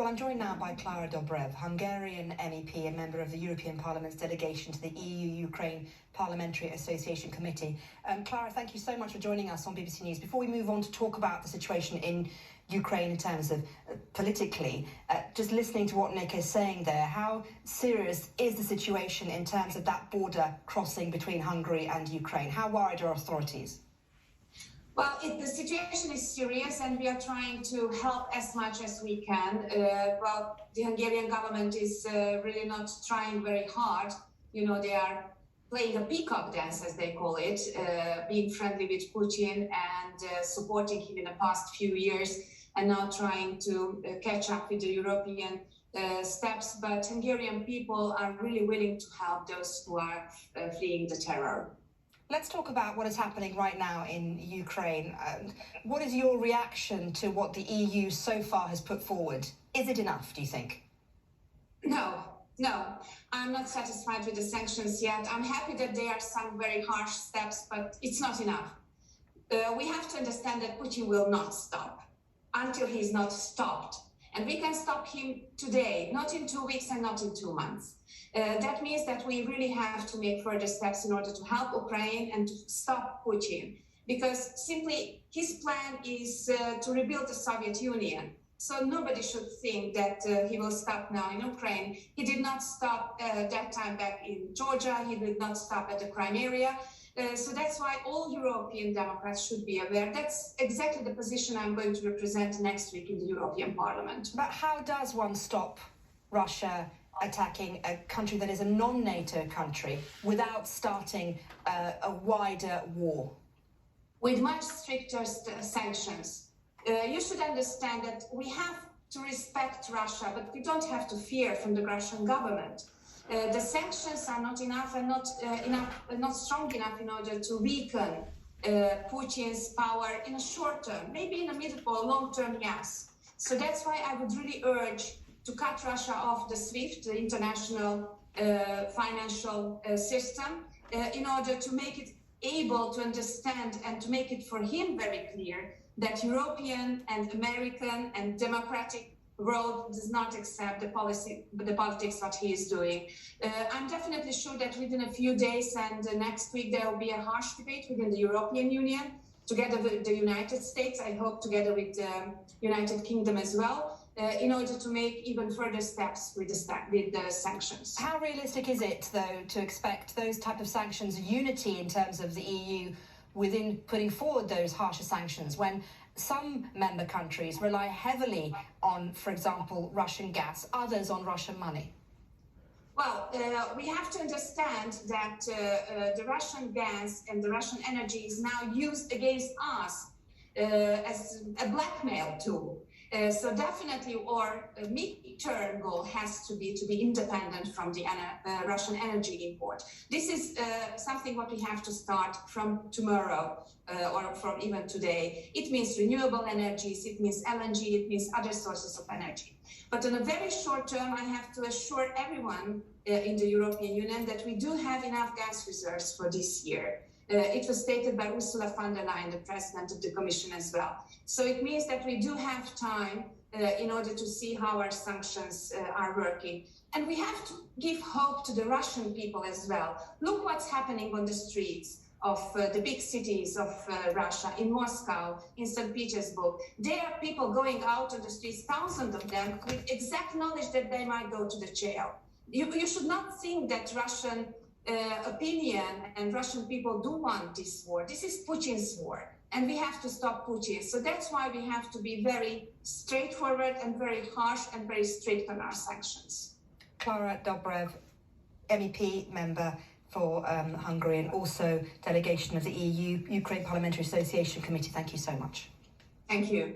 Well, I'm joined now by Klara Dobrev, Hungarian MEP and member of the European Parliament's delegation to the EU-Ukraine Parliamentary Association Committee. Klara, thank you so much for joining us on BBC News. Before we move on to talk about the situation in Ukraine in terms of politically, just listening to what Nick is saying there, how serious is the situation in terms of that border crossing between Hungary and Ukraine? How worried are authorities? Well, the situation is serious and we are trying to help as much as we can. Well, the Hungarian government is really not trying very hard. You know, they are playing a peacock dance, as they call it, being friendly with Putin and supporting him in the past few years, and now trying to catch up with the European steps. But Hungarian people are really willing to help those who are fleeing the terror. Let's talk about what is happening right now in Ukraine. What is your reaction to what the EU so far has put forward? Is it enough, do you think? No, I'm not satisfied with the sanctions yet. I'm happy that there are some very harsh steps, but it's not enough. We have to understand that Putin will not stop until he's not stopped. And we can stop him today, not in 2 weeks and not in 2 months. That means that we really have to make further steps in order to help Ukraine and to stop Putin, because simply his plan is to rebuild the Soviet Union. So nobody should think that he will stop now in Ukraine. He did not stop that time back in Georgia. He did not stop at the Crimea. So that's why all European Democrats should be aware. That's exactly the position I'm going to represent next week in the European Parliament. But how does one stop Russia attacking a country that is a non-NATO country without starting a wider war? With much stricter sanctions. You should understand that we have to respect Russia, but we don't have to fear from the Russian government. The sanctions are not enough and not strong enough in order to weaken Putin's power in a short term, maybe in a middle or long term, yes. So that's why I would really urge to cut Russia off the SWIFT, the international financial system, in order to make it able to understand and to make it for him very clear that European and American and democratic world does not accept the politics what he is doing. I'm definitely sure that within a few days and next week there will be a harsh debate within the European Union, together with the United States, I hope together with the United Kingdom as well, in order to make even further steps with the sanctions. How realistic is it, though, to expect those type of sanctions, unity in terms of the EU within putting forward those harsher sanctions, when some member countries rely heavily on, for example, Russian gas, others on Russian money? Well, we have to understand that the Russian gas and the Russian energy is now used against us as a blackmail tool. So definitely our mid-term goal has to be independent from the Russian energy import. This is something what we have to start from tomorrow or from even today. It means renewable energies, it means LNG, it means other sources of energy. But in a very short term, I have to assure everyone in the European Union that we do have enough gas reserves for this year. It was stated by Ursula von der Leyen, the President of the Commission as well. So it means that we do have time in order to see how our sanctions are working. And we have to give hope to the Russian people as well. Look what's happening on the streets of the big cities of Russia, in Moscow, in St. Petersburg. There are people going out on the streets, thousands of them, with exact knowledge that they might go to the jail. You should not think that Russian opinion and Russian people do want this war. This is Putin's war, and we have to stop Putin. So that's why we have to be very straightforward and very harsh and very strict on our sanctions. Klara Dobrev, MEP member for Hungary and also delegation of the EU-Ukraine Parliamentary Association Committee. Thank you so much. Thank you.